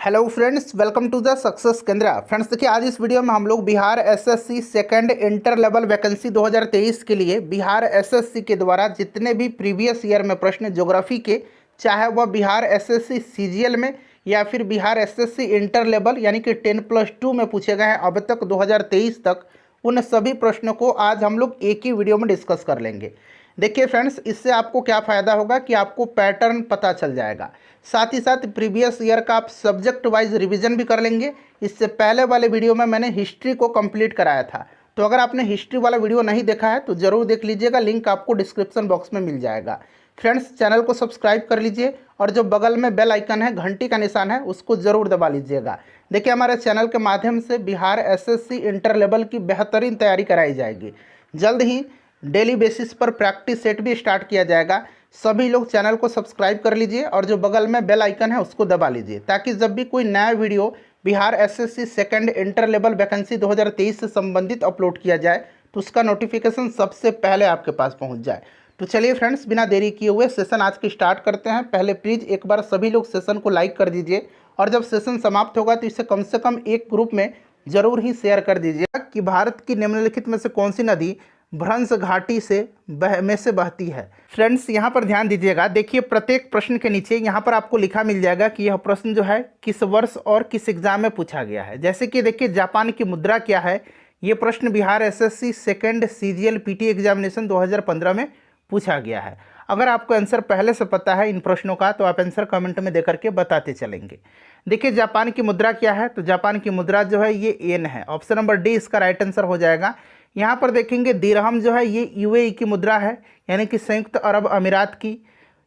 Hello friends, welcome to the success Kendra. Friends देखिए, आज इस वीडियो में हम लोग Bihar SSC second inter level vacancy 2023 के लिए बिहार एसएससी के द्वारा जितने भी प्रीवियस ईयर में प्रश्न ज्योग्राफी के, चाहे वह बिहार एसएससी सीजीएल में या फिर बिहार एसएससी इंटर लेवल यानी कि 10+2 में पूछे गए हैं अब तक 2023 तक, उन सभी प्रश्नों को आज हम लोग एक ही वीडियो में डिस्कस कर लेंगे। देखिए फ्रेंड्स, इससे आपको क्या फ़ायदा होगा कि आपको पैटर्न पता चल जाएगा, साथ ही साथ प्रीवियस ईयर का आप सब्जेक्ट वाइज रिवीजन भी कर लेंगे। इससे पहले वाले वीडियो में मैंने हिस्ट्री को कंप्लीट कराया था, तो अगर आपने हिस्ट्री वाला वीडियो नहीं देखा है तो ज़रूर देख लीजिएगा, लिंक आपको डिस्क्रिप्शन बॉक्स में मिल जाएगा। फ्रेंड्स, चैनल को सब्सक्राइब कर लीजिए और जो बगल में बेल आइकन है, घंटी का निशान है, उसको ज़रूर दबा लीजिएगा। देखिए, हमारे चैनल के माध्यम से बिहार एसएससी इंटर लेवल की बेहतरीन तैयारी कराई जाएगी। जल्द ही डेली बेसिस पर प्रैक्टिस सेट भी स्टार्ट किया जाएगा। सभी लोग चैनल को सब्सक्राइब कर लीजिए और जो बगल में बेल आइकन है उसको दबा लीजिए, ताकि जब भी कोई नया video Bihar SSC second inter level vacancy 2023 से संबंधित अपलोड किया जाए तो उसका नोटिफिकेशन सबसे पहले आपके पास पहुंच जाए। तो चलिए फ्रेंड्स, बिना देरी किए हुए सेशन आज की स्टार्ट करते हैं। पहले प्लीज़ एक बार सभी लोग सेशन को लाइक कर दीजिए और जब सेशन समाप्त होगा तो इसे कम से कम एक ग्रुप में ज़रूर ही शेयर कर दीजिएगा कि भारत की निम्नलिखित में से कौन सी नदी भ्रंश घाटी से बहती है। फ्रेंड्स, यहाँ पर ध्यान दीजिएगा। देखिए, प्रत्येक प्रश्न के नीचे यहाँ पर आपको लिखा मिल जाएगा कि यह प्रश्न जो है किस वर्ष और किस एग्जाम में पूछा गया है। जैसे कि देखिए, जापान की मुद्रा क्या है, ये प्रश्न Bihar SSC second CGL PT examination 2015 में पूछा गया है। अगर आपको आंसर पहले से पता है इन प्रश्नों का तो आप आंसर कमेंट में देकर के बताते चलेंगे। देखिए, जापान की मुद्रा क्या है, तो जापान की मुद्रा जो है ये येन है। ऑप्शन नंबर डी इसका राइट आंसर हो जाएगा। यहाँ पर देखेंगे दिरहम जो है ये यूएई की मुद्रा है, यानी कि संयुक्त अरब अमीरात की।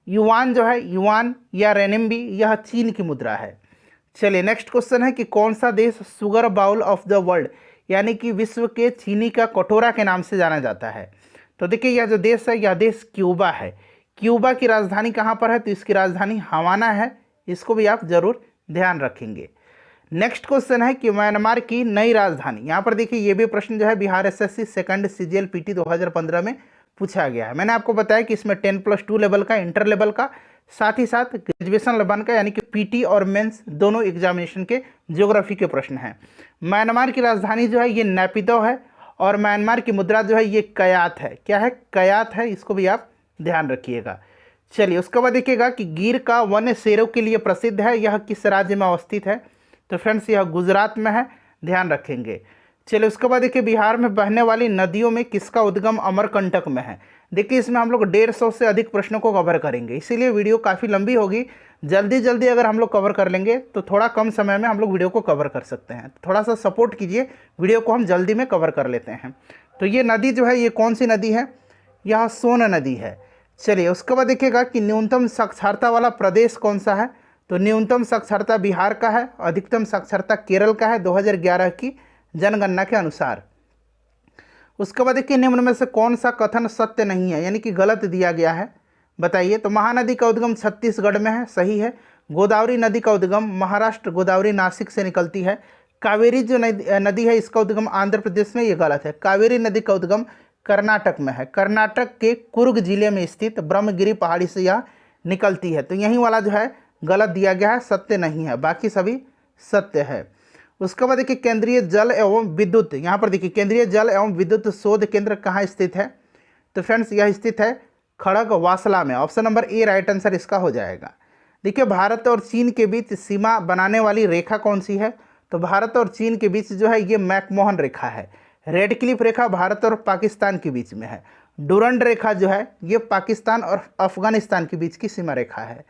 युआन जो है, युआन या रेनिम्बी, यह चीन की मुद्रा है। चलिए, नेक्स्ट क्वेश्चन है कि कौन सा देश sugar bowl of the world यानी कि विश्व के चीनी का कटोरा के नाम से जाना जाता है। तो देखिए, यह जो देश है यह देश क्यूबा है। क्यूबा की राजधानी कहाँ पर है, तो इसकी राजधानी हवाना है। इसको भी आप जरूर ध्यान रखेंगे। नेक्स्ट क्वेश्चन है कि म्यांमार की नई राजधानी। यहाँ पर देखिए, ये भी प्रश्न जो है Bihar SSC second CGL PT 2015 में पूछा गया है। मैंने आपको बताया कि इसमें 10+2 लेवल का, इंटर लेवल का, साथ ही साथ ग्रेजुएशन लेवल का यानी कि पीटी और मेंस दोनों एग्जामिनेशन के ज्योग्राफी के प्रश्न हैं। म्यांमार की राजधानी जो है ये नैपिदो है और म्यांमार की मुद्रा जो है ये कयात है। क्या है, कयात है। इसको भी आप ध्यान रखिएगा। चलिए, उसके बाद देखिएगा कि गिर का वन शेरों के लिए प्रसिद्ध है, यह किस राज्य में अवस्थित है, तो फ्रेंड्स यह गुजरात में है, ध्यान रखेंगे। चलिए, उसके बाद देखिए बिहार में बहने वाली नदियों में किसका उद्गम अमरकंटक में है। देखिए, इसमें हम लोग 150 से अधिक प्रश्नों को कवर करेंगे, इसीलिए वीडियो काफ़ी लंबी होगी। जल्दी जल्दी अगर हम लोग कवर कर लेंगे तो थोड़ा कम समय में हम लोग वीडियो को कवर कर सकते हैं। थोड़ा सा सपोर्ट कीजिए, वीडियो को हम जल्दी में कवर कर लेते हैं। तो ये नदी जो है ये कौन सी नदी है, यह सोन नदी है। चलिए, उसके बाद देखिएगा कि न्यूनतम साक्षरता वाला प्रदेश कौन सा है, तो न्यूनतम साक्षरता बिहार का है, अधिकतम साक्षरता केरल का है 2011 की जनगणना के अनुसार। उसके बाद देखिए, निम्न में से कौन सा कथन सत्य नहीं है यानी कि गलत दिया गया है, बताइए। तो महानदी का उद्गम छत्तीसगढ़ में है, सही है। गोदावरी नदी का उद्गम महाराष्ट्र, गोदावरी नासिक से निकलती है। कावेरी जो नदी है इसका उद्गम आंध्र प्रदेश में, ये गलत है। कावेरी नदी का उद्गम कर्नाटक में है, कर्नाटक के कुर्ग जिले में स्थित ब्रह्मगिरी पहाड़ी से यह निकलती है। तो यही वाला जो है गलत दिया गया है, सत्य नहीं है, बाकी सभी सत्य है। उसके बाद देखिए, केंद्रीय जल एवं विद्युत, यहाँ पर देखिए केंद्रीय जल एवं विद्युत शोध केंद्र कहाँ स्थित है, तो फ्रेंड्स यह स्थित है खड़गवासला में। Option number A right answer इसका हो जाएगा। देखिए, भारत और चीन के बीच सीमा बनाने वाली रेखा कौन सी है, तो भारत और चीन के बीच जो है ये मैकमोहन रेखा है। रेड क्लिफ रेखा भारत और पाकिस्तान के बीच में है। डूरंड रेखा जो है ये पाकिस्तान और अफगानिस्तान के बीच की सीमा रेखा है।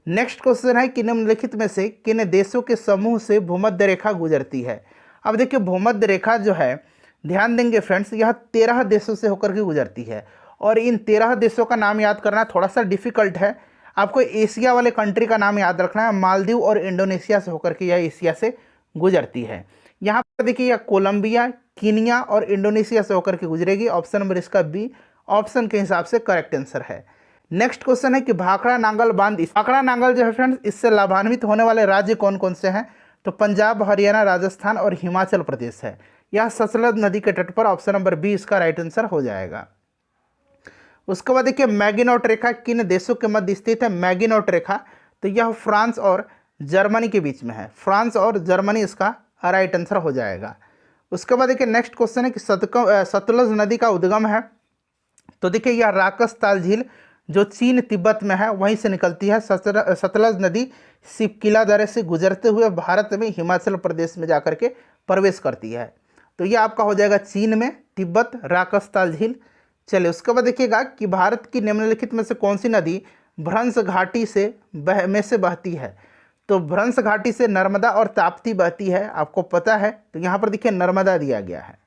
नेक्स्ट क्वेश्चन है कि निम्नलिखित में से किन देशों के समूह से भूमध्य रेखा गुजरती है। अब देखिए, भूमध्य रेखा जो है, ध्यान देंगे फ्रेंड्स, यह 13 देशों से होकर के गुजरती है और इन 13 देशों का नाम याद करना थोड़ा सा डिफिकल्ट है। आपको एशिया वाले कंट्री का नाम याद रखना है। मालदीव और इंडोनेशिया से होकर के यह एशिया से गुजरती है। यहाँ पर देखिए, यह कोलंबिया, कीनिया और इंडोनेशिया से होकर के गुजरेगी। ऑप्शन नंबर इसका बी ऑप्शन के हिसाब से करेक्ट आंसर है। नेक्स्ट क्वेश्चन है कि भाखड़ा नांगल बांध, भाखड़ा नांगल जो है फ्रेंड्स, इससे लाभान्वित होने वाले राज्य कौन कौन से हैं, तो पंजाब, हरियाणा, राजस्थान और हिमाचल प्रदेश है। यह सतलज नदी के तट पर, ऑप्शन नंबर बी इसका राइट आंसर हो जाएगा। उसके बाद देखिए, मैगिनोट रेखा किन देशों के मध्य स्थित है। मैगिनोट रेखा, तो यह फ्रांस और जर्मनी के बीच में है। फ्रांस और जर्मनी इसका राइट आंसर हो जाएगा। उसके बाद देखिए नेक्स्ट क्वेश्चन है कि सतलज नदी का उद्गम है। तो देखिए यह राकस झील जो चीन तिब्बत में है वहीं से निकलती है। सतलज नदी सिपकिला दर्रे से गुजरते हुए भारत में हिमाचल प्रदेश में जाकर के प्रवेश करती है। तो ये आपका हो जाएगा चीन में तिब्बत राकस झील। चलिए उसके बाद देखिएगा कि भारत की निम्नलिखित में से कौन सी नदी भ्रंश घाटी से बहती है। तो भ्रंश घाटी से नर्मदा और ताप्ती बहती है, आपको पता है। तो यहाँ पर देखिए नर्मदा दिया गया है।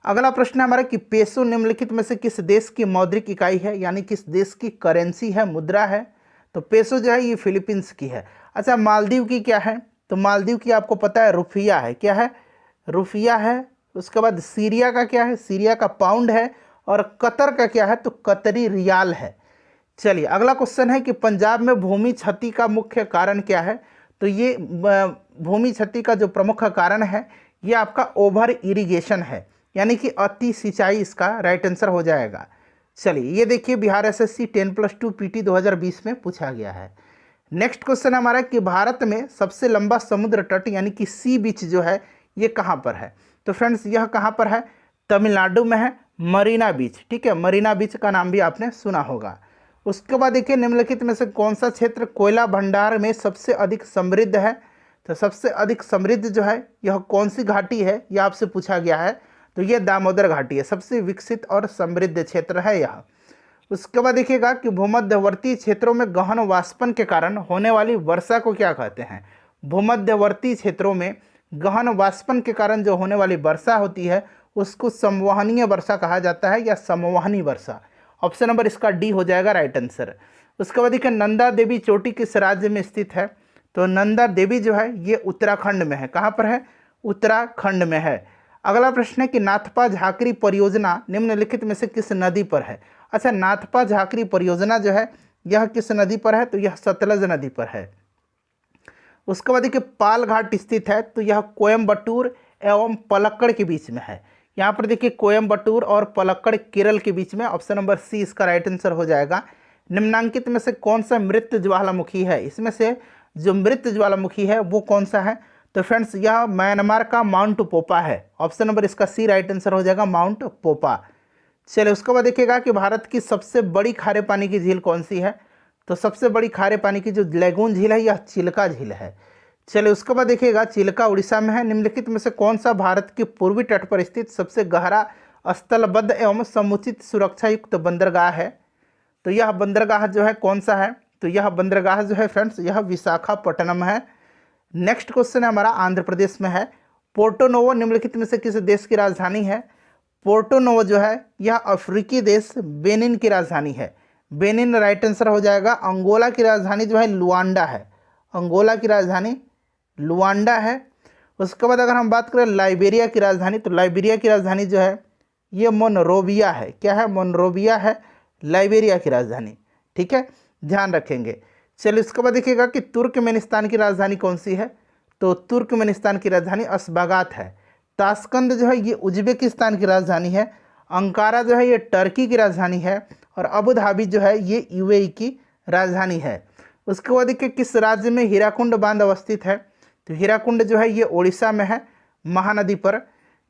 अगला प्रश्न है हमारा कि पेसो निम्नलिखित में से किस देश की मौद्रिक इकाई है, यानी किस देश की करेंसी है, मुद्रा है। तो पेसो जो है ये फिलीपींस की है। अच्छा मालदीव की क्या है, तो मालदीव की आपको पता है रुपया है। क्या है, रुपया है। उसके बाद सीरिया का क्या है, सीरिया का पाउंड है। और कतर का क्या है, तो कतरी रियाल है। चलिए अगला क्वेश्चन है कि पंजाब में भूमि क्षति का मुख्य कारण क्या है। तो ये भूमि क्षति का जो प्रमुख कारण है ये आपका ओवर इरिगेशन है, यानी कि अति सिंचाई इसका राइट आंसर हो जाएगा। चलिए ये देखिए बिहार एसएससी 10+2 पीटी 2020 में पूछा गया है। नेक्स्ट क्वेश्चन हमारा कि भारत में सबसे लंबा समुद्र तट यानी कि सी बीच जो है ये कहाँ पर है। तो फ्रेंड्स यह कहाँ पर है, तमिलनाडु में है, मरीना बीच। ठीक है, मरीना बीच का नाम भी आपने सुना होगा। उसके बाद देखिए निम्नलिखित में से कौन सा क्षेत्र कोयला भंडार में सबसे अधिक समृद्ध है। तो सबसे अधिक समृद्ध जो है यह कौन सी घाटी है, यह आपसे पूछा गया है। तो यह दामोदर घाटी है, सबसे विकसित और समृद्ध क्षेत्र है यह। उसके बाद देखिएगा कि भूमध्यवर्ती क्षेत्रों में गहन वाष्पन के कारण होने वाली वर्षा को क्या कहते हैं। भूमध्यवर्ती क्षेत्रों में गहन वाष्पन के कारण जो होने वाली वर्षा होती है उसको संवहनीय वर्षा कहा जाता है या समवहनी वर्षा। ऑप्शन नंबर इसका डी हो जाएगा राइट आंसर। उसके बाद देखिए नंदा देवी चोटी किस राज्य में स्थित है। तो नंदा देवी जो है ये उत्तराखंड में है। कहाँ पर है, उत्तराखंड में है। अगला प्रश्न है कि नाथपा झाकरी परियोजना निम्नलिखित में से किस नदी पर है। अच्छा नाथपा झाकरी परियोजना जो है यह किस नदी पर है, तो यह सतलज नदी पर है। उसके बाद देखिए पाल घाट स्थित है, तो यह कोयम्बटूर एवं पलक्कड़ के बीच में है। यहाँ पर देखिए कोयम्बटूर और पलक्कड़ केरल के बीच में। ऑप्शन नंबर सी इसका राइट आंसर हो जाएगा। निम्नांकित में से कौन सा मृत ज्वालामुखी है, इसमें से जो मृत ज्वालामुखी है वो कौन सा है। तो फ्रेंड्स यह म्यांमार का माउंट पोपा है। ऑप्शन नंबर इसका सी राइट आंसर हो जाएगा, माउंट पोपा। चलिए उसके बाद देखिएगा कि भारत की सबसे बड़ी खारे पानी की झील कौन सी है। तो सबसे बड़ी खारे पानी की जो लैगून झील है यह चिल्का झील है। चलिए उसके बाद देखिएगा चिल्का उड़ीसा में है। निम्नलिखित में से कौन सा भारत के पूर्वी तट पर स्थित सबसे गहरा स्थलबद्ध एवं समुचित सुरक्षा युक्त बंदरगाह है। तो यह बंदरगाह जो है कौन सा है, तो यह बंदरगाह जो है फ्रेंड्स यह विशाखापट्टनम है। नेक्स्ट क्वेश्चन है हमारा आंध्र प्रदेश में है। पोर्टो नोवो निम्नलिखित में से किस देश की राजधानी है। पोर्टो नोवो जो है यह अफ्रीकी देश बेनिन की राजधानी है। बेनिन राइट आंसर हो जाएगा। अंगोला की राजधानी जो है लुआंडा है। अंगोला की राजधानी लुआंडा है। उसके बाद अगर हम बात करें लाइबेरिया की राजधानी, तो लाइबेरिया की राजधानी जो है ये मोनरोविया है। क्या है, मोनरोविया है लाइबेरिया की राजधानी। ठीक है, ध्यान रखेंगे। चलिए उसके बाद देखिएगा कि तुर्कमेनिस्तान की राजधानी कौन सी है। तो तुर्कमेनिस्तान की राजधानी अशबागात है। ताशकंद जो है ये उज्बेकिस्तान की राजधानी है। अंकारा जो है ये टर्की की राजधानी है। और अबू धाबी जो है ये यूएई की राजधानी है। उसके बाद देखिए किस राज्य में हीराकुंड बांध अवस्थित है। तो हीराकुंड जो है ये ओडिशा में है, महानदी पर।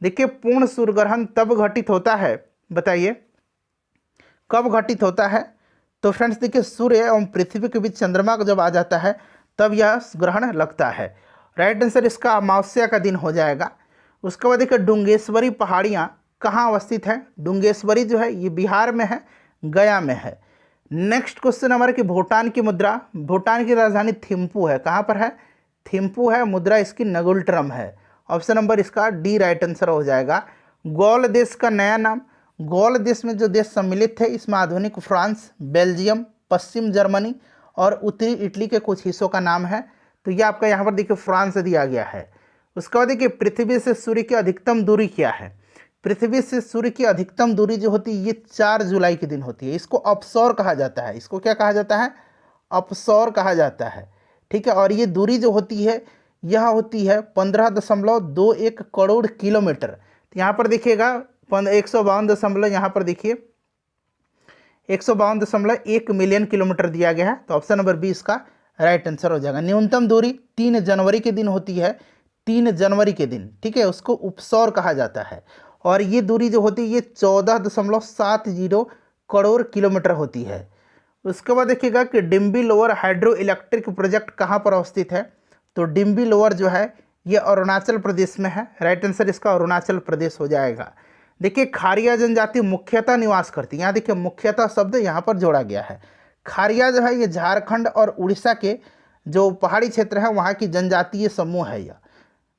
देखिए पूर्ण सूर्यग्रहण तब घटित होता है, बताइए कब घटित होता है। तो फ्रेंड्स देखिए सूर्य एवं पृथ्वी के बीच चंद्रमा जब आ जाता है तब यह ग्रहण लगता है। राइट आंसर इसका अमावस्या का दिन हो जाएगा। उसके बाद देखिए डुंगेश्वरी पहाड़ियाँ कहाँ अवस्थित है। डुंगेश्वरी जो है ये बिहार में है, गया में है। नेक्स्ट क्वेश्चन हमारे कि भूटान की मुद्रा, भूटान की राजधानी थिम्पू है। कहाँ पर है, थिम्पू है। मुद्रा इसकी नगुल्ट्रम है। ऑप्शन नंबर इसका डी राइट आंसर हो जाएगा। गौल देश का नया नाम, गौल देश में जो देश सम्मिलित थे इसमें आधुनिक फ्रांस, बेल्जियम, पश्चिम जर्मनी और उत्तरी इटली के कुछ हिस्सों का नाम है। तो ये आपका यहाँ पर देखिए फ्रांस दिया गया है। उसके बाद देखिए पृथ्वी से सूर्य की अधिकतम दूरी क्या है। पृथ्वी से सूर्य की अधिकतम दूरी जो होती है ये 4 जुलाई के दिन होती है। इसको अपसौर कहा जाता है। इसको क्या कहा जाता है, अपसौर कहा जाता है। ठीक है, और ये दूरी जो होती है यह होती है 15.21 करोड़ किलोमीटर। तो यहाँ पर देखिएगा 152 यहाँ पर देखिए 152.1 मिलियन किलोमीटर दिया गया है। तो ऑप्शन नंबर बी इसका राइट आंसर हो जाएगा। न्यूनतम दूरी 3 जनवरी के दिन होती है, 3 जनवरी के दिन, ठीक है, उसको उपसौर कहा जाता है। और ये दूरी जो होती है ये 14.70 करोड़ किलोमीटर होती है। उसके बाद देखिएगा कि डिम्बी लोअर हाइड्रो इलेक्ट्रिक प्रोजेक्ट कहाँ पर अवस्थित है, तो डिम्बी लोअर जो है ये अरुणाचल प्रदेश में है। राइट आंसर इसका अरुणाचल प्रदेश हो जाएगा। देखिए खारिया जनजाति मुख्यतः निवास करती है, यहाँ देखिए मुख्यतः शब्द यहाँ पर जोड़ा गया है। खारिया जो है ये झारखंड और उड़ीसा के जो पहाड़ी क्षेत्र है वहाँ की जनजातीय समूह है यह।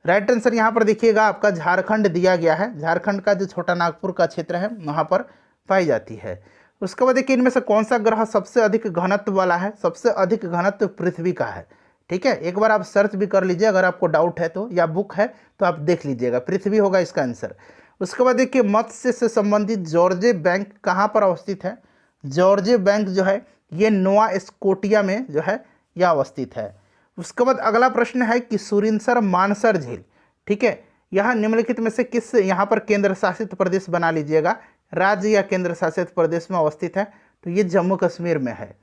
राइट आंसर यहाँ पर देखिएगा आपका झारखंड दिया गया है, झारखंड का जो छोटा नागपुर का क्षेत्र है वहाँ पर पाई जाती है। उसके बाद देखिए इनमें से कौन सा ग्रह सबसे अधिक घनत्व वाला है, सबसे अधिक घनत्व पृथ्वी का है, ठीक है, एक बार आप सर्च भी कर लीजिए अगर आपको डाउट है तो, या बुक है तो आप देख लीजिएगा, पृथ्वी होगा इसका आंसर। उसके बाद देखिए मत्स्य से संबंधित जॉर्जे बैंक कहाँ पर अवस्थित है, जॉर्जे बैंक जो है ये नोवा स्कोटिया में जो है यह अवस्थित है। उसके बाद अगला प्रश्न है कि सुरिनसर मानसर झील, ठीक है, यह निम्नलिखित में से किस यहाँ पर केंद्र शासित प्रदेश बना लीजिएगा, राज्य या केंद्र शासित प्रदेश में अवस्थित है, तो ये जम्मू कश्मीर में है।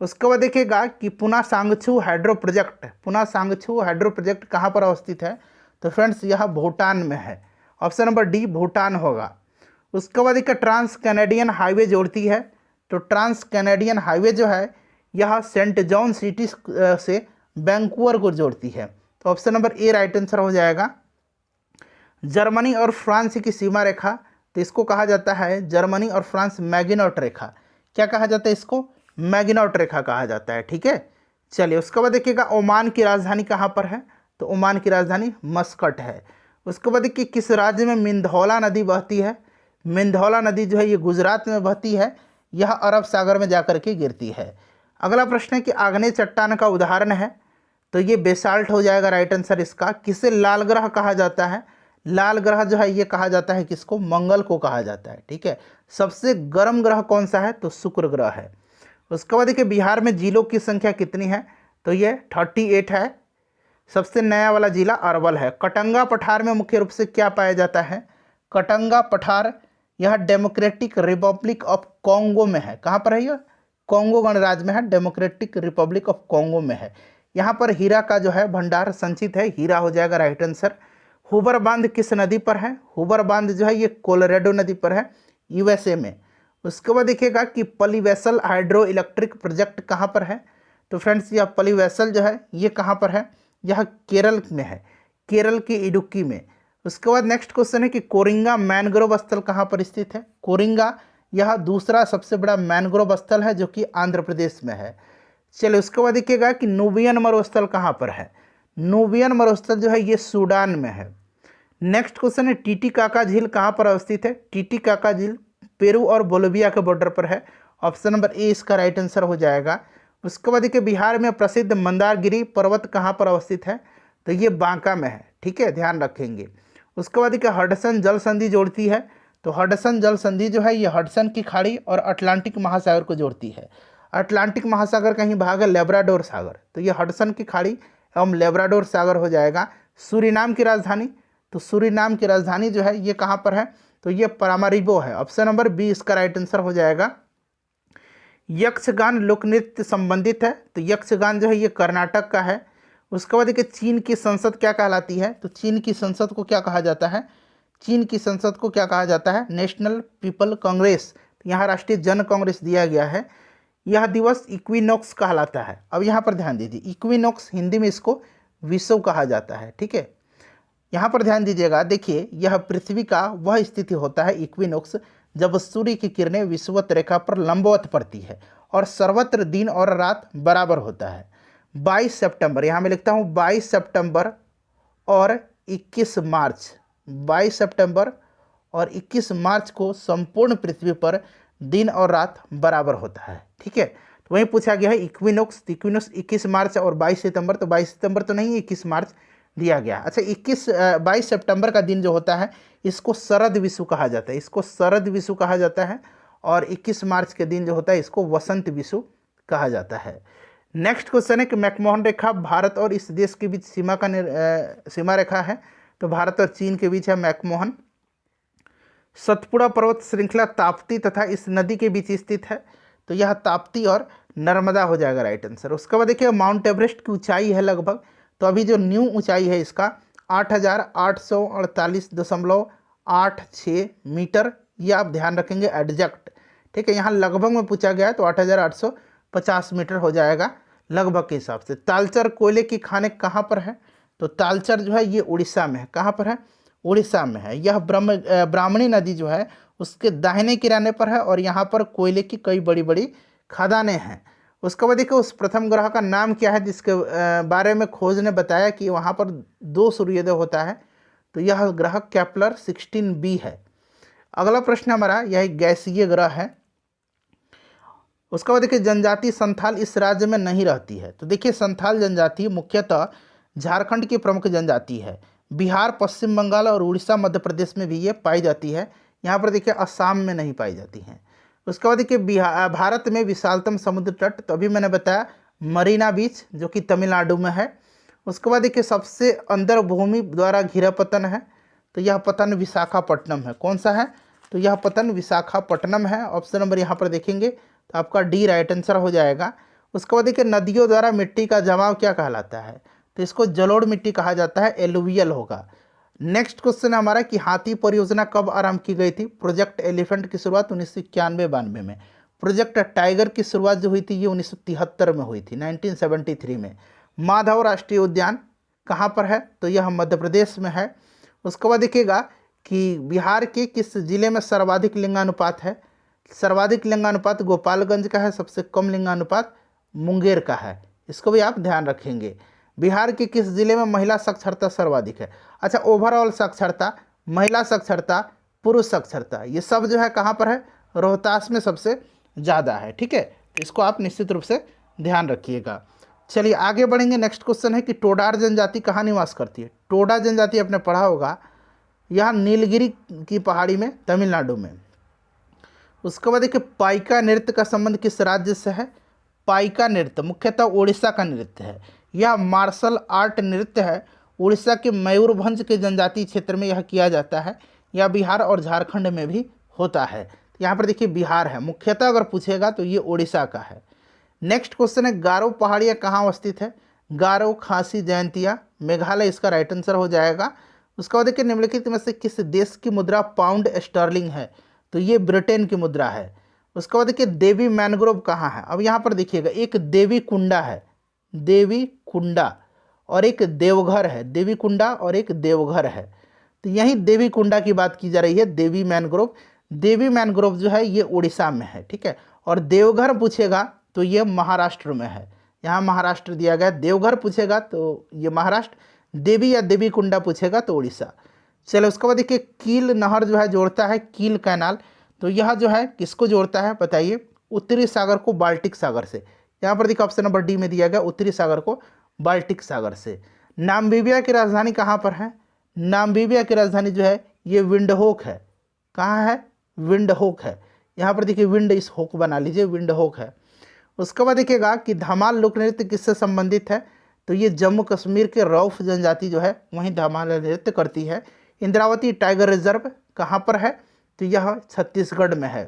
उसके बाद देखिएगा कि पुना सांगछू हाइड्रो प्रोजेक्ट, पुना सांगछू हाइड्रो प्रोजेक्ट कहाँ पर अवस्थित है, तो फ्रेंड्स यह भूटान में है, ऑप्शन नंबर डी भूटान होगा। उसके बाद देखिए ट्रांस कैनेडियन हाईवे जोड़ती है, तो ट्रांस कैनेडियन हाईवे जो है यह सेंट जॉन सिटी से वैंकूवर को जोड़ती है, तो option number A right answer हो जाएगा। जर्मनी और फ्रांस की सीमा रेखा, तो इसको कहा जाता है जर्मनी और फ्रांस मैगिनॉट रेखा, क्या कहा जाता है इसको, मैगिनॉट रेखा कहा जाता है, ठीक है। चलिए उसके बाद देखिएगा ओमान की राजधानी कहाँ पर है, तो ओमान की राजधानी मस्कट है। उसके बाद देखिए किस राज्य में मिंधौला नदी बहती है, मिंधौला नदी जो है ये गुजरात में बहती है, यह अरब सागर में जाकर के गिरती है। अगला प्रश्न है कि आग्नेय चट्टान का उदाहरण है, तो ये बेसाल्ट हो जाएगा राइट आंसर इसका। किसे लाल ग्रह कहा जाता है, लाल ग्रह जो है ये कहा जाता है किसको, मंगल को कहा जाता है, ठीक है। सबसे गर्म ग्रह कौन सा है, तो शुक्र ग्रह है। उसके बाद देखिए बिहार में जिलों की संख्या कितनी है, तो ये 38 है। सबसे नया वाला जिला अरवल है। कटंगा पठार में मुख्य रूप से क्या पाया जाता है, कटंगा पठार यह डेमोक्रेटिक रिपब्लिक ऑफ कॉन्गो में है, कहाँ पर है यह, कॉन्गो गणराज्य में है, डेमोक्रेटिक रिपब्लिक ऑफ कॉन्गो में है। यहाँ पर हीरा का जो है भंडार संचित है, हीरा हो जाएगा राइट आंसर। हुबर बांध किस नदी पर है, हुबर बांध जो है ये कोलोराडो नदी पर है, यूएसए में। उसके बाद देखिएगा कि पलीवेसल हाइड्रो इलेक्ट्रिक प्रोजेक्ट कहाँ पर है, तो फ्रेंड्स यह पलीवेसल जो है ये कहाँ पर है, यह केरल में है, केरल के इडुक्की में। उसके बाद नेक्स्ट क्वेश्चन है कि कोरिंगा मैनग्रोव स्थल कहाँ पर स्थित है, कोरिंगा यह दूसरा सबसे बड़ा मैनग्रोव स्थल है जो कि आंध्र प्रदेश में है। चलिए उसके बाद देखिएगा कि नूबियन मरुस्थल कहाँ पर है, नूबियन मरुस्थल जो है ये सूडान में है। नेक्स्ट क्वेश्चन है टीटीकाका झील कहाँ पर अवस्थित है, टीटीकाका झील पेरू और बोलिविया के बॉर्डर पर है, ऑप्शन नंबर ए इसका राइट आंसर हो जाएगा। उसके बाद देखिए बिहार में प्रसिद्ध मंदारगिरी पर्वत कहाँ पर अवस्थित है, तो ये बांका में है, ठीक है, ध्यान रखेंगे। उसके बाद देखिए हडसन जल संधि जोड़ती है, तो हडसन जल संधि जो है ये हडसन की खाड़ी और अटलांटिक महासागर को जोड़ती है। अटलांटिक महासागर कहीं भाग है लेब्राडोर सागर, तो ये हडसन की खाड़ी एवं लेब्राडोर सागर हो जाएगा। सूरीनाम की राजधानी, तो सूरीनाम की राजधानी जो है ये कहाँ पर है, तो ये पारामारिबो है, ऑप्शन नंबर बी इसका राइट आंसर हो जाएगा। यक्षगान लोक नृत्य संबंधित है, तो यक्षगान जो है ये कर्नाटक का है। उसके बाद देखिए चीन की संसद क्या कहलाती है, तो चीन की संसद को क्या कहा जाता है, चीन की संसद को क्या कहा जाता है, नेशनल पीपल कांग्रेस, यहाँ राष्ट्रीय जन कांग्रेस दिया गया है। यह दिवस इक्विनॉक्स कहलाता है। अब यहाँ पर ध्यान दीजिए, इक्विनॉक्स हिंदी में इसको विषुव कहा जाता है, ठीक है। यहाँ पर ध्यान दीजिएगा, देखिए यह पृथ्वी का वह स्थिति होता है इक्विनॉक्स जब सूर्य की किरणें विषुवत रेखा पर लंबवत पड़ती है और सर्वत्र दिन और रात बराबर होता है। 22 सितंबर, यहाँ मैं लिखता हूँ 22 सितंबर और 21 मार्च, 22 सितंबर और 21 मार्च को संपूर्ण पृथ्वी पर दिन और रात बराबर होता है, ठीक है। तो वहीं पूछा गया है इक्विनॉक्स, इक्विनॉक्स 21 मार्च और 22 सितंबर, तो 22 सितंबर तो नहीं, 21 मार्च दिया गया। अच्छा 22 सितंबर का दिन जो होता है इसको शरद विषु कहा जाता है, इसको शरद विषु कहा जाता है, और 21 मार्च के दिन जो होता है इसको वसंत विषु कहा जाता है। नेक्स्ट क्वेश्चन है कि मैकमोहन रेखा भारत और इस देश के बीच सीमा रेखा है, तो भारत और चीन के बीच है मैकमोहन। सतपुड़ा पर्वत श्रृंखला ताप्ती तथा इस नदी के बीच स्थित है, तो यह ताप्ती और नर्मदा हो जाएगा राइट आंसर। उसके बाद देखिए माउंट एवरेस्ट की ऊंचाई है लगभग, तो अभी जो न्यू ऊंचाई है इसका 8,848.86 मीटर, ये आप ध्यान रखेंगे एग्जैक्ट। ठीक है, यहाँ लगभग में पूछा गया है तो 8,850 मीटर हो जाएगा लगभग के हिसाब से। तालचर कोयले की खाने कहाँ पर है? तो तालचर जो है ये उड़ीसा में है। कहाँ पर है? उड़ीसा में है। यह ब्राह्मणी नदी जो है उसके दाहिने किनारे पर है और यहाँ पर कोयले की कई बड़ी बड़ी खदानें हैं। उसके बाद देखिए उस प्रथम ग्रह का नाम क्या है जिसके बारे में खोज ने बताया कि वहाँ पर 2 सूर्योदय होता है, तो यह ग्रह केपलर 16b है। अगला प्रश्न हमारा, यह एक गैसीय ग्रह है। उसके बाद देखिए जनजाति संथाल इस राज्य में नहीं रहती है, तो देखिए संथाल जनजाति मुख्यतः झारखंड की प्रमुख जनजाति है। बिहार, पश्चिम बंगाल और उड़ीसा, मध्य प्रदेश में भी ये पाई जाती है। यहाँ पर देखिए असम में नहीं पाई जाती हैं। उसके बाद देखिए भारत में विशालतम समुद्र तट, तो अभी मैंने बताया मरीना बीच जो कि तमिलनाडु में है। उसके बाद देखिए सबसे अंदर भूमि द्वारा घिरा पतन है, तो यह पतन विशाखापट्टनम है। कौन सा है? तो यह पतन विशाखापट्टनम है। ऑप्शन नंबर यहाँ पर देखेंगे तो आपका डी राइट आंसर हो जाएगा। उसके बाद देखिए नदियों द्वारा मिट्टी का जमाव क्या कहलाता है? तो इसको जलोढ़ मिट्टी कहा जाता है, एलुवियल होगा। नेक्स्ट क्वेश्चन है हमारा कि हाथी परियोजना कब आरंभ की गई थी? प्रोजेक्ट एलिफेंट की शुरुआत 1991-92 में। प्रोजेक्ट टाइगर की शुरुआत जो हुई थी ये 1973 में हुई थी, 1973 में। माधव राष्ट्रीय उद्यान कहाँ पर है? तो यह मध्य प्रदेश में है। उसके बाद देखिएगा कि बिहार के किस जिले में सर्वाधिक लिंगानुपात है? सर्वाधिक लिंगानुपात गोपालगंज का है, सबसे कम लिंगानुपात मुंगेर का है। इसको भी आप ध्यान रखेंगे। बिहार के किस जिले में महिला साक्षरता सर्वाधिक है? अच्छा, ओवरऑल साक्षरता, महिला साक्षरता, पुरुष साक्षरता, ये सब जो है कहाँ पर है? रोहतास में सबसे ज़्यादा है। ठीक है, इसको आप निश्चित रूप से ध्यान रखिएगा। चलिए आगे बढ़ेंगे। नेक्स्ट क्वेश्चन है कि टोडार जनजाति कहाँ निवास करती है? टोडा जनजाति आपने पढ़ा होगा, यहाँ नीलगिरी की पहाड़ी में, तमिलनाडु में। उसके बाद देखिए पाइका नृत्य का संबंध किस राज्य से है? पाइका नृत्य मुख्यतः उड़ीसा का नृत्य है। यह मार्शल आर्ट नृत्य है। उड़ीसा के मयूरभंज के जनजातीय क्षेत्र में यह किया जाता है। यह बिहार और झारखंड में भी होता है। तो यहाँ पर देखिए बिहार है, मुख्यतः अगर पूछेगा तो ये उड़ीसा का है। नेक्स्ट क्वेश्चन है गारो पहाड़ियाँ कहाँ अवस्थित है? गारो, खासी, जयंतिया, मेघालय इसका राइट आंसर हो जाएगा। उसके बाद देखिए निम्नलिखित में से किस देश की मुद्रा पाउंड स्टर्लिंग है? तो ये ब्रिटेन की मुद्रा है। उसके बाद देखिए देवी मैनग्रोव कहाँ है? अब यहाँ पर देखिएगा एक देवी कुंडा है, देवी कुंडा, और एक देवघर है। देवी कुंडा और एक देवघर है, तो यहीं देवी कुंडा की बात की जा रही है, देवी मैनग्रोव। देवी मैनग्रोव जो है ये उड़ीसा में है। ठीक है, और देवघर पूछेगा तो ये महाराष्ट्र में है। यहाँ महाराष्ट्र दिया गया। देवघर पूछेगा तो ये महाराष्ट्र, देवी या देवी कुंडा पूछेगा तो उड़ीसा। चलो उसके बाद देखिए कील नहर जो है जोड़ता है, कील कैनाल, तो यह जो है किसको जोड़ता है बताइए? उत्तरी सागर को बाल्टिक सागर से। यहाँ पर देखिए ऑप्शन नंबर डी में दिया गया, उत्तरी सागर को बाल्टिक सागर से। नामीबिया की राजधानी कहाँ पर है? नामीबिया की राजधानी जो है ये विंडहोक है। कहाँ है? विंडहोक है। यहाँ पर देखिए विंड, इस होक बना लीजिए, विंडहोक है। उसके बाद देखिएगा कि धमाल लोक नृत्य किससे संबंधित है? तो ये जम्मू कश्मीर के रौफ जनजाति जो है वहीं धमाल नृत्य करती है। इंद्रावती टाइगर रिजर्व कहाँ पर है? तो यह छत्तीसगढ़ में है।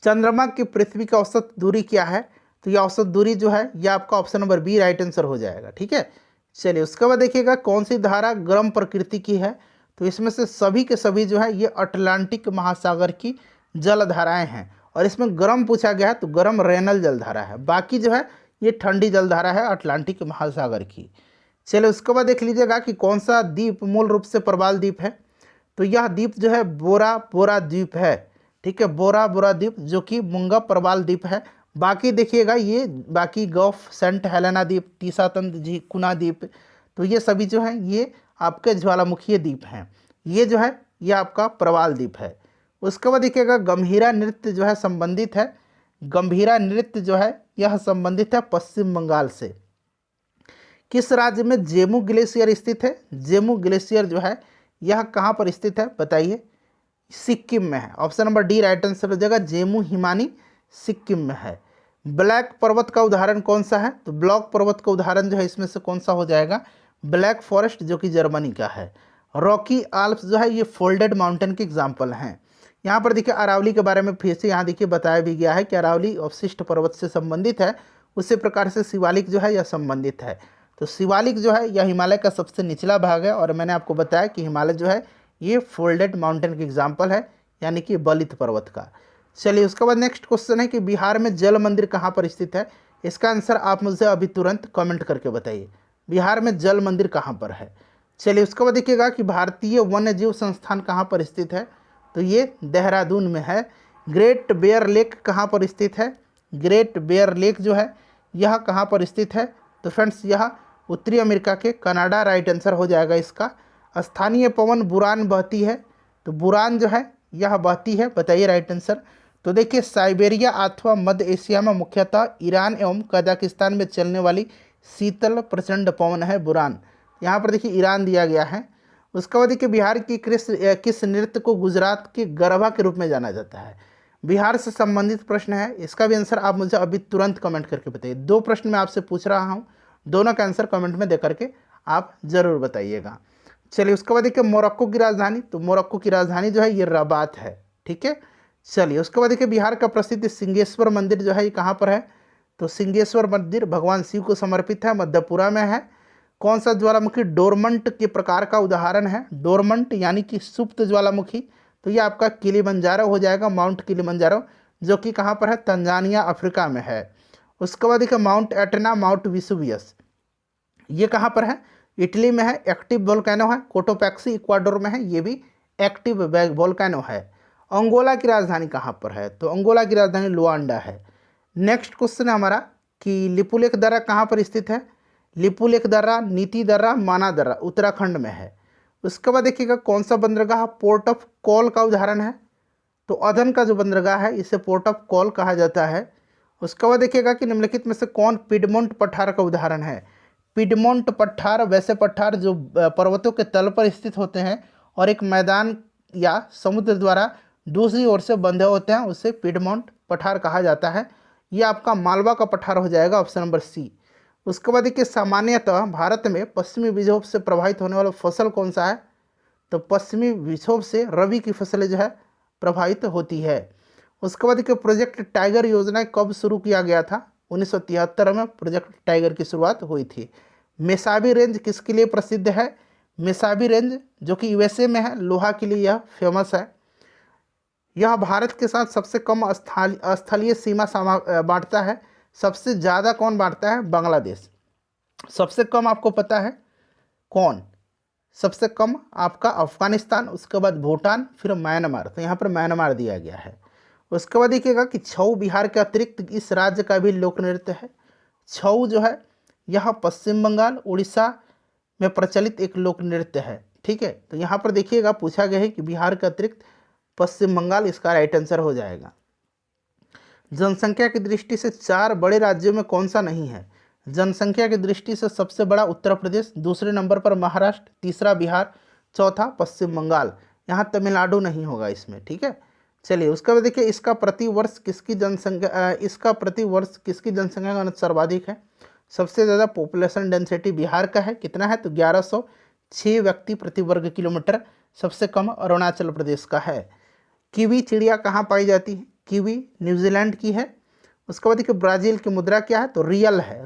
चंद्रमा की पृथ्वी की औसत दूरी क्या है? तो यह औसत दूरी जो है यह आपका option number B right answer हो जाएगा। ठीक है, चलिए उसके बाद देखिएगा कौन सी धारा गर्म प्रकृति की है? तो इसमें से सभी के सभी जो है ये अटलांटिक महासागर की जलधाराएं हैं, और इसमें गर्म पूछा गया है तो गर्म रेनल जलधारा है। बाकी जो है ये ठंडी जलधारा है अटलांटिक महासागर की। चलिए उसके बाद देख लीजिएगा कि कौन सा द्वीप मूल रूप से प्रवाल द्वीप है? तो यह द्वीप जो है बोरा बोरा द्वीप है। ठीक है, बोरा बोरा द्वीप जो कि मुंगा प्रवाल द्वीप है। बाकी देखिएगा ये बाकी गल्फ, सेंट हेलेना द्वीप, टीसातंत कुना द्वीप, तो ये सभी जो हैं ये आपके ज्वालामुखीय द्वीप हैं। ये जो है ये आपका प्रवाल द्वीप है। उसके बाद देखिएगा गंभीरा नृत्य जो है संबंधित है, गंभीरा नृत्य जो है यह संबंधित है पश्चिम बंगाल से। किस राज्य में जेमू ग्लेशियर स्थित है? जेमू ग्लेशियर जो है यह कहाँ पर स्थित है बताइए? सिक्किम में है। Option number D right answer हो जाएगा, जेमू हिमानी सिक्किम में है। ब्लैक पर्वत का उदाहरण कौन सा है? तो ब्लैक पर्वत का उदाहरण जो है इसमें से कौन सा हो जाएगा? ब्लैक फॉरेस्ट जो कि जर्मनी का है। रॉकी आल्प्स जो है ये फोल्डेड माउंटेन के एग्जाम्पल हैं। यहाँ पर देखिए अरावली के बारे में फिर से यहाँ देखिए बताया भी गया है कि अरावली अवशिष्ट पर्वत से संबंधित है, उसी प्रकार से शिवालिक जो है यह संबंधित है। तो शिवालिक जो है यह हिमालय का सबसे निचला भाग है, और मैंने आपको बताया कि हिमालय जो है ये फोल्डेड माउंटेन की एग्जाम्पल है, यानी कि बलित पर्वत का। चलिए उसके बाद नेक्स्ट क्वेश्चन है कि बिहार में जल मंदिर कहाँ पर स्थित है। इसका आंसर आप मुझे अभी तुरंत कमेंट करके बताइए, बिहार में जल मंदिर कहाँ पर है। चलिए उसके बाद देखिएगा कि भारतीय वन्य जीव संस्थान कहाँ पर स्थित है, तो ये देहरादून में है। ग्रेट बेयर लेक कहाँ पर स्थित है, ग्रेट बेयर लेक जो है यह कहाँ पर स्थित है, तो फ्रेंड्स यह उत्तरी अमेरिका के कनाडा राइट आंसर हो जाएगा इसका। स्थानीय पवन बुरान बहती है, तो बुरान जो है यह बहती है, बताइए राइट आंसर। तो देखिए साइबेरिया अथवा मध्य एशिया में मुख्यतः ईरान एवं कजाकिस्तान में चलने वाली शीतल प्रचंड पवन है बुरान। यहाँ पर देखिए ईरान दिया गया है। उसके बाद देखिए बिहार की किस नृत्य को गुजरात के गरबा के रूप में जाना जाता है। बिहार से संबंधित प्रश्न है, इसका भी आंसर आप मुझे अभी तुरंत कमेंट करके बताइए। 2 प्रश्न मैं आपसे पूछ रहा हूँ, दोनों का आंसर कमेंट में दे करके आप ज़रूर बताइएगा। चलिए उसके बाद देखिए मोरक्को की राजधानी, तो मोरक्को की राजधानी जो है ये रबात है, ठीक है। चलिए उसके बाद देखिए बिहार का प्रसिद्ध सिंहेश्वर मंदिर जो है ये कहाँ पर है, तो सिंहेश्वर मंदिर भगवान शिव को समर्पित है, मध्यपुरा में है। कौन सा ज्वालामुखी डोरमंट के प्रकार का उदाहरण है, डोरमंट यानी कि सुप्त ज्वालामुखी, तो ये आपका किलिमंजारो हो जाएगा, माउंट किलिमंजारो, जो कि कहाँ पर है, तंजानिया अफ्रीका में है। उसके बाद देखिए माउंट एटना, माउंट विसुवियस, ये कहाँ पर है, इटली में है, एक्टिव वोल्केनो है। कोटोपैक्सी इक्वाडोर में है, ये भी एक्टिव वोल्केनो है। अंगोला की राजधानी कहाँ पर है, तो अंगोला की राजधानी लुआंडा है। नेक्स्ट क्वेश्चन है हमारा कि लिपुलेख दर्रा कहाँ पर स्थित है। लिपुलेख दर्रा, नीति दर्रा, माना दर्रा उत्तराखंड में है। उसके बाद देखिएगा कौन सा बंदरगाह पोर्ट ऑफ कॉल का उदाहरण है, तो अदन का जो बंदरगाह है इसे पोर्ट ऑफ कॉल कहा जाता है। उसके बाद देखिएगा कि निम्नलिखित में से कौन पिडमोंट पठार का उदाहरण है। पिडमोंट पठार वैसे पठार जो पर्वतों के तल पर स्थित होते हैं और एक मैदान या समुद्र द्वारा दूसरी ओर से बंधे होते हैं, उसे पिडमोंट पठार कहा जाता है। ये आपका मालवा का पठार हो जाएगा, ऑप्शन नंबर सी। उसके बाद देखिए सामान्यतः भारत में पश्चिमी विक्षोभ से प्रभावित होने वाला फसल कौन सा है, तो पश्चिमी विक्षोभ से रबी की फसलें जो है प्रभावित होती है। उसके बाद देखिए प्रोजेक्ट टाइगर योजना कब शुरू किया गया था, 1973 में प्रोजेक्ट टाइगर की शुरुआत हुई थी। मेसाबी रेंज किसके लिए प्रसिद्ध है, मेसाबी रेंज जो कि यूएसए में है, लोहा के लिए यह फेमस है। यह भारत के साथ सबसे कम स्थलीय सीमा बांटता है। सबसे ज़्यादा कौन बांटता है, बांग्लादेश। सबसे कम आपको पता है कौन, सबसे कम आपका अफगानिस्तान, उसके बाद भूटान, फिर म्यांमार, तो यहाँ पर म्यांमार दिया गया है। उसके बाद देखिएगा कि छऊ बिहार के अतिरिक्त इस राज्य का भी लोक नृत्य है। छऊ जो है यह पश्चिम बंगाल, उड़ीसा में प्रचलित एक लोक नृत्य है, ठीक है। तो यहाँ पर देखिएगा पूछा गया है कि बिहार के अतिरिक्त पश्चिम बंगाल, इसका राइट आंसर हो जाएगा। जनसंख्या की दृष्टि से 4 बड़े राज्यों में कौन सा नहीं है। जनसंख्या की दृष्टि से सबसे बड़ा उत्तर प्रदेश, दूसरे नंबर पर महाराष्ट्र, तीसरा बिहार, चौथा पश्चिम बंगाल। यहाँ तमिलनाडु नहीं होगा इसमें, ठीक है। चलिए उसके बाद देखिए इसका प्रतिवर्ष किसकी जनसंख्या का सर्वाधिक है। सबसे ज़्यादा पॉपुलेशन डेंसिटी बिहार का है, कितना है, तो 1106 व्यक्ति प्रति वर्ग किलोमीटर। सबसे कम अरुणाचल प्रदेश का है। कीवी चिड़िया कहाँ पाई जाती है, कीवी न्यूजीलैंड की है। उसके बाद देखिए ब्राज़ील की मुद्रा क्या है, तो रियल है,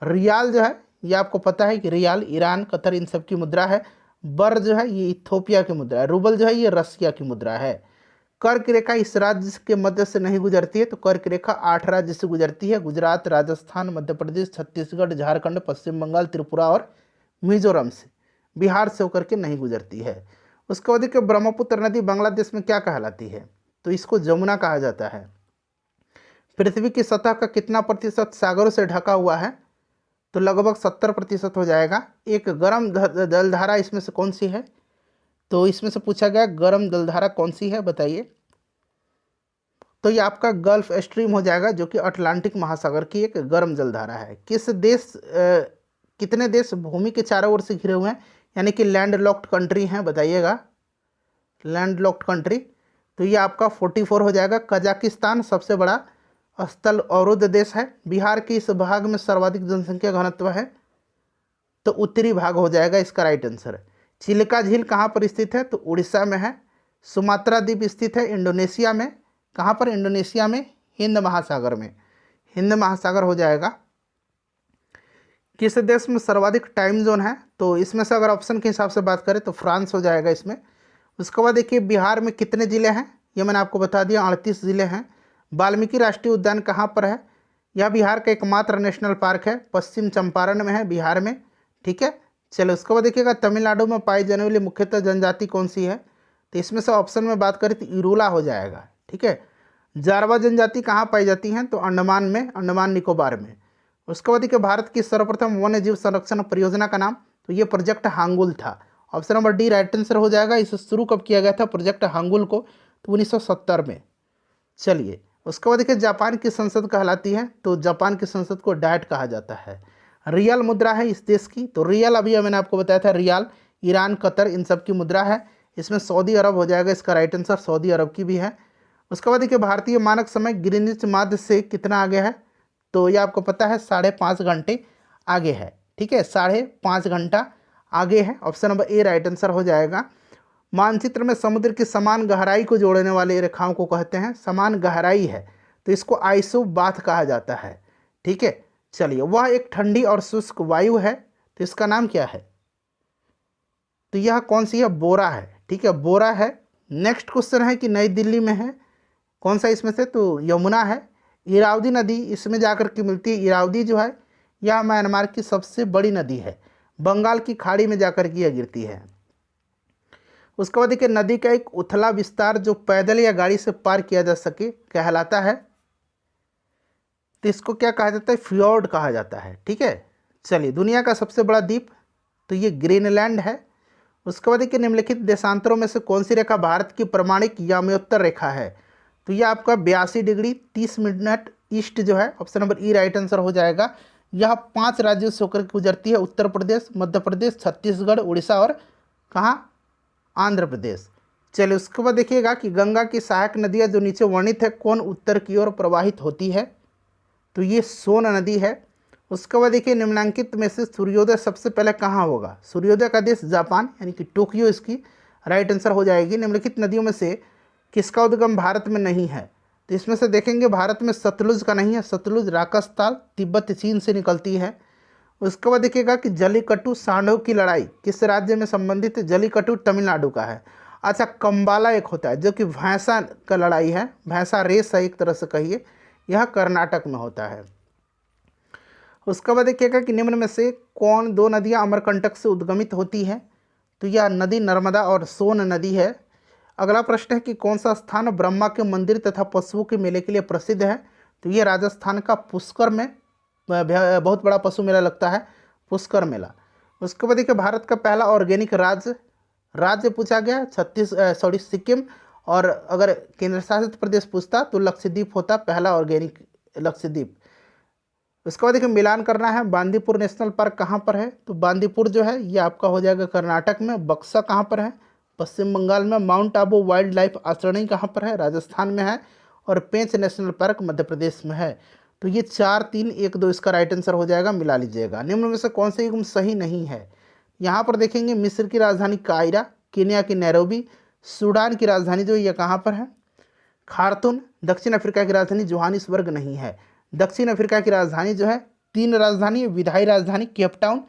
रियाल जो है ये आपको पता है कि रियाल ईरान, कतर इन सब की मुद्रा है। बर जो है ये इथोपिया की मुद्रा है। रूबल जो है ये रसिया की मुद्रा है। कर्क रेखा इस राज्य के मध्य से नहीं गुजरती है, तो कर्क रेखा 8 राज्य से गुजरती है, गुजरात, राजस्थान, मध्य प्रदेश, छत्तीसगढ़, झारखंड, पश्चिम बंगाल, त्रिपुरा और मिजोरम से, बिहार से होकर के नहीं गुजरती है। उसके बाद देखिए ब्रह्मपुत्र नदी बांग्लादेश में क्या कहलाती है, तो इसको जमुना कहा जाता है। पृथ्वी की सतह का कितना प्रतिशत सागरों से ढका हुआ है, तो लगभग 70% हो जाएगा। एक गर्म जलधारा इसमें से कौन सी है, तो इसमें से पूछा गया गर्म जलधारा कौन सी है, बताइए। तो ये आपका गल्फ स्ट्रीम हो जाएगा, जो कि अटलांटिक महासागर की एक गर्म जलधारा है। कितने देश भूमि के चारों ओर से घिरे हुए हैं, यानी कि लैंड लॉक्ड कंट्री हैं, बताइएगा। लैंड लॉक्ड कंट्री, तो ये आपका 44 हो जाएगा। कजाकिस्तान सबसे बड़ा स्थल अवरुद्ध देश है। बिहार के इस भाग में सर्वाधिक जनसंख्या घनत्व है, तो उत्तरी भाग हो जाएगा इसका राइट आंसर। चिल्का झील कहाँ पर स्थित है, तो उड़ीसा में है। सुमात्रा द्वीप स्थित है इंडोनेशिया में। कहाँ पर? इंडोनेशिया में, हिंद महासागर में। हिंद महासागर हो जाएगा। किस देश में सर्वाधिक टाइम जोन है? तो इसमें से अगर ऑप्शन के हिसाब से बात करें तो फ्रांस हो जाएगा इसमें। उसके बाद देखिए बिहार में कितने ज़िले हैं, ये मैंने आपको बता दिया, 38 ज़िले हैं। वाल्मीकि राष्ट्रीय उद्यान कहाँ पर है? यह बिहार का एकमात्र नेशनल पार्क है, पश्चिम चंपारण में है, बिहार में। ठीक है, चलो उसके बाद देखिएगा तमिलनाडु में पाई जाने वाली मुख्यतः जनजाति कौन सी है? तो इसमें से ऑप्शन में बात करें तो इरूला हो जाएगा। ठीक है, जारवा जनजाति कहाँ पाई जाती हैं? तो अंडमान में, अंडमान निकोबार में। उसके बाद देखिए भारत की सर्वप्रथम वन्य जीव संरक्षण परियोजना का नाम? तो ये प्रोजेक्ट हांगुल था। Option number D right answer हो जाएगा। इसे शुरू कब किया गया था प्रोजेक्ट हांगुल को? तो 1970 में। चलिए उसके बाद देखिए जापान की संसद कहलाती है? तो जापान की संसद को डायट कहा जाता है। रियल मुद्रा है इस देश की? तो रियल अभी मैंने आपको बताया था, रियाल ईरान, कतर, इन सब की मुद्रा है। इसमें सऊदी अरब हो जाएगा इसका राइट आंसर, सऊदी अरब की भी है। उसके बाद देखिए भारतीय मानक समय ग्रीनिच माध्य से कितना आगे है? तो ये आपको पता है 5.5 घंटे आगे है। ठीक है, 5.5 घंटा आगे है। Option number A right answer हो जाएगा। मानचित्र में समुद्र की समान गहराई को जोड़ने वाले रेखाओं को कहते हैं? समान गहराई है तो इसको आइसोबाथ कहा जाता है। ठीक है, चलिए वह एक ठंडी और शुष्क वायु है तो इसका नाम क्या है? तो यह कौन सी है? बोरा है। ठीक है, बोरा है। नेक्स्ट क्वेश्चन है कि नई दिल्ली में है, कौन सा इसमें से? तो यमुना है। इरावदी नदी इसमें जाकर के मिलती है। इरावदी जो है यह म्यांमार की सबसे बड़ी नदी है, बंगाल की खाड़ी में जाकर के यह गिरती है। उसके बाद देखिए नदी का एक उथला विस्तार जो पैदल या गाड़ी से पार किया जा सके कहलाता है? तो इसको क्या कहा जाता है? फ्योर्ड कहा जाता है। ठीक है, चलिए दुनिया का सबसे बड़ा द्वीप? तो ये ग्रीनलैंड है। उसके बाद देखिए निम्नलिखित देशांतरों में से कौन सी रेखा भारत की प्रमाणिक याम्योत्तर रेखा है? तो यह आपका 82 डिग्री 30 मिनट ईस्ट जो है, ऑप्शन नंबर ई राइट आंसर हो जाएगा। यह 5 राज्यों से होकर गुजरती है, उत्तर प्रदेश, मध्य प्रदेश, छत्तीसगढ़, उड़ीसा और कहाँ? आंध्र प्रदेश। चलिए उसके बाद देखिएगा कि गंगा की सहायक नदियाँ जो नीचे वर्णित है कौन उत्तर की ओर प्रवाहित होती है? तो ये सोन नदी है। उसके बाद देखिए निम्नलिखित में से सूर्योदय सबसे पहले कहाँ होगा? सूर्योदय का देश जापान यानी कि टोक्यो इसकी राइट आंसर हो जाएगी। निम्नलिखित नदियों में से किसका उद्गम भारत में नहीं है? तो इसमें से देखेंगे भारत में सतलुज का नहीं है। सतलुज राजस्थान, तिब्बत, चीन से निकलती है। उसके बाद देखिएगा कि जलीकट्टू सांडों की लड़ाई किस राज्य में संबंधित है? जलीकट्टू तमिलनाडु का है। अच्छा, कंबाला एक होता है जो कि भैंसा का लड़ाई है, भैंसा रेस है एक तरह से कहिए, यह कर्नाटक में होता है। उसके बाद देखिएगा कि निम्न में से कौन 2 नदियां अमरकंटक से उद्गमित होती हैं? तो यह नदी नर्मदा और सोन नदी है। अगला प्रश्न है कि कौन सा स्थान ब्रह्मा के मंदिर तथा पशुओं के मेले के लिए प्रसिद्ध है? तो ये राजस्थान का पुष्कर में बहुत बड़ा पशु मेला लगता है, पुष्कर मेला। उसके बाद देखिए भारत का पहला ऑर्गेनिक राज्य पूछा गया सिक्किम, और अगर केंद्र शासित प्रदेश पूछता तो लक्षद्वीप होता पहला ऑर्गेनिक, लक्षद्वीप। उसके बाद देखिए मिलान करना है, बांदीपुर नेशनल पार्क कहाँ पर है? तो बांदीपुर जो है ये आपका हो जाएगा कर्नाटक में। बक्सा कहाँ पर है? पश्चिम बंगाल में। माउंट आबू वाइल्ड लाइफ आश्रयणी कहाँ पर है? राजस्थान में है। और पेंच नेशनल पार्क मध्य प्रदेश में है। तो ये 4, 3, 1, 2 इसका राइट आंसर हो जाएगा, मिला लीजिएगा। निम्न में से कौन सा युग्म सही नहीं है? यहाँ पर देखेंगे मिस्र की राजधानी कायरा, केन्या की नैरोबी, सूडान की राजधानी जो ये कहाँ पर है? खार्तूम, दक्षिण अफ्रीका की राजधानी जोहानिसबर्ग नहीं है। दक्षिण अफ्रीका की राजधानी जो है 3 राजधानी, विधायी राजधानी केप टाउन,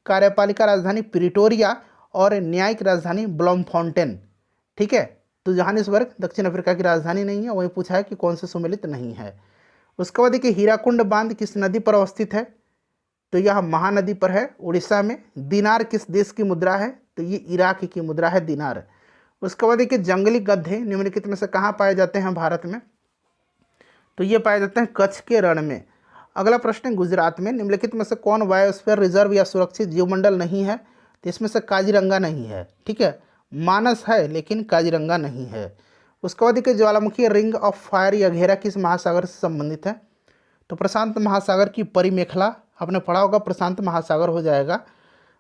कार्यपालिका राजधानी प्रिटोरिया और न्यायिक राजधानी ब्लॉमफॉन्टेन। ठीक है, तो जोहानिसबर्ग दक्षिण अफ्रीका की राजधानी नहीं है, वहीं पूछा है कि कौन से सम्मिलित नहीं है। उसके बाद देखिए हीराकुंड बांध किस नदी पर अवस्थित है? तो यह महानदी पर है, उड़ीसा में। दिनार किस देश की मुद्रा है? तो ये इराक की मुद्रा है, दिनार। उसके बाद देखिए जंगली गधे निम्नलिखित में से कहाँ पाए जाते हैं भारत में? तो ये पाए जाते हैं कच्छ के रण में। अगला प्रश्न है गुजरात में निम्नलिखित में से कौन बायोस्फीयर रिजर्व या सुरक्षित जीवमंडल नहीं है? तो इसमें से काजीरंगा नहीं है। ठीक है, मानस है लेकिन काजीरंगा नहीं है। उसके बाद देखिए ज्वालामुखी रिंग ऑफ फायर या घेरा किस महासागर से संबंधित है? तो प्रशांत महासागर की परिमेखला, आपने पढ़ा होगा, प्रशांत महासागर हो जाएगा।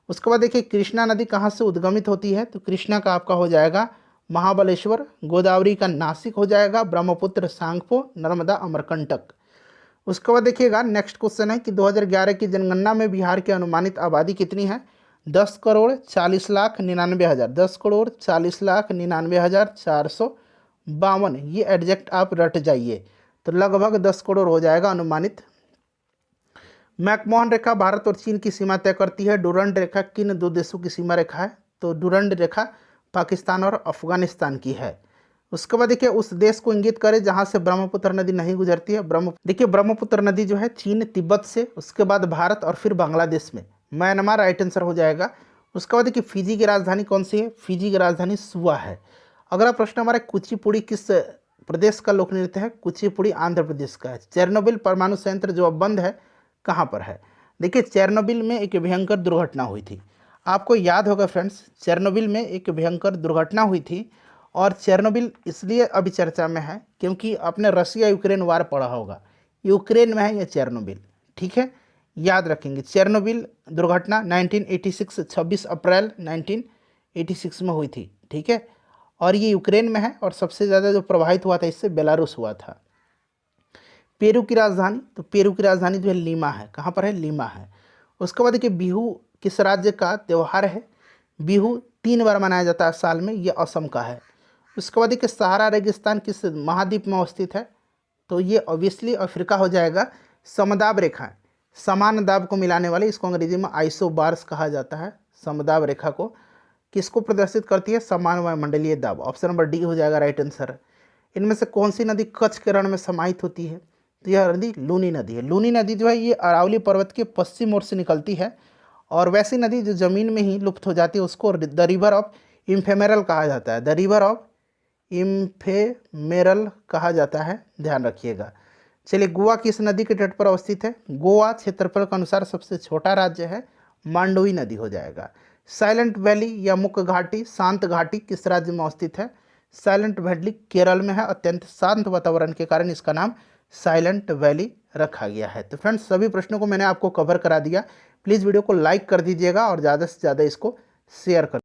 उसके बाद देखिए कृष्णा नदी कहाँ से उद्गमित होती है? तो कृष्णा का आपका हो जाएगा महाबलेश्वर, गोदावरी का नासिक हो जाएगा, ब्रह्मपुत्र सांगपो, नर्मदा अमरकंटक। उसके बाद देखिएगा नेक्स्ट क्वेश्चन है कि 2011 की जनगणना में बिहार की अनुमानित आबादी कितनी है? 10,40,99,000, 10,40,99,452। ये एडजेक्ट आप रट जाइए तो लगभग 10 करोड़ हो जाएगा अनुमानित। मैकमोहन रेखा भारत और चीन की सीमा तय करती है। डुरंड रेखा किन दो देशों की सीमा रेखा है? तो डुरंड रेखा पाकिस्तान और अफगानिस्तान की है। उसके बाद देखिए उस देश को इंगित करें जहां से ब्रह्मपुत्र नदी नहीं गुजरती है। देखिए ब्रह्मपुत्र नदी जो है चीन तिब्बत से, उसके बाद भारत और फिर बांग्लादेश में। म्यांमार राइट आंसर हो जाएगा। उसके बाद देखिए फिजी की राजधानी कौन सी है? फिजी की राजधानी सुआ है। अगला प्रश्न हमारा, कुचिपुड़ी किस प्रदेश का लोक नृत्य है? कुचिपुड़ी आंध्र प्रदेश का है। चेरनोबिल परमाणु संयंत्र जो अब बंद है कहाँ पर है? देखिए चेरनोबिल में एक भयंकर दुर्घटना हुई थी। आपको याद होगा फ्रेंड्स, चेरनोबिल में एक भयंकर दुर्घटना हुई थी। और चेरनोबिल इसलिए अभी चर्चा में है क्योंकि आपने रसिया यूक्रेन वार पढ़ा होगा, यूक्रेन में है ये चेरनोबिल। ठीक है, याद रखेंगे। चेरनोबिल दुर्घटना 1986 26 अप्रैल 1986 में हुई थी। ठीक है, और ये यूक्रेन में है और सबसे ज़्यादा जो प्रभावित हुआ था इससे बेलारूस हुआ था। पेरू की राजधानी, तो पेरू की राजधानी जो है लीमा है। कहाँ पर है? लीमा है। उसके बाद देखिए बिहू किस राज्य का त्यौहार है? बिहू 3 बार मनाया जाता है साल में, ये असम का है। उसके बाद देखिए सहारा रेगिस्तान किस महाद्वीप में अवस्थित है? तो ये ऑब्वियसली अफ्रीका हो जाएगा। समदाब रेखा, समान दाब को मिलाने वाले, इसको अंग्रेजी में आइसोबार्स कहा जाता है। समदाब रेखा को किसको प्रदर्शित करती है? समान वायुमंडलीय दाब। ऑप्शन नंबर डी हो जाएगा राइट आंसर। इनमें से कौन सी नदी कच्छ के रण में समाहित होती है? तो यह नदी लूनी नदी है। लूनी नदी जो है ये अरावली पर्वत के पश्चिम ओर से निकलती है, और वैसी नदी जो ज़मीन में ही लुप्त हो जाती है उसको द रिवर ऑफ इम्फेमेरल कहा जाता है। द रिवर ऑफ इम्फेमेरल कहा जाता है, ध्यान रखिएगा। चलिए गोवा किस नदी के तट पर अवस्थित है? गोवा क्षेत्रफल के अनुसार सबसे छोटा राज्य है, मांडोवी नदी हो जाएगा। साइलेंट वैली या मुख्य घाटी, शांत घाटी किस राज्य में अवस्थित है? साइलेंट वैली केरल में है। अत्यंत शांत वातावरण के कारण इसका नाम साइलेंट वैली रखा गया है। तो फ्रेंड्स सभी प्रश्नों को मैंने आपको कवर करा दिया। प्लीज़ वीडियो को लाइक कर दीजिएगा और ज़्यादा से ज़्यादा इसको शेयर कर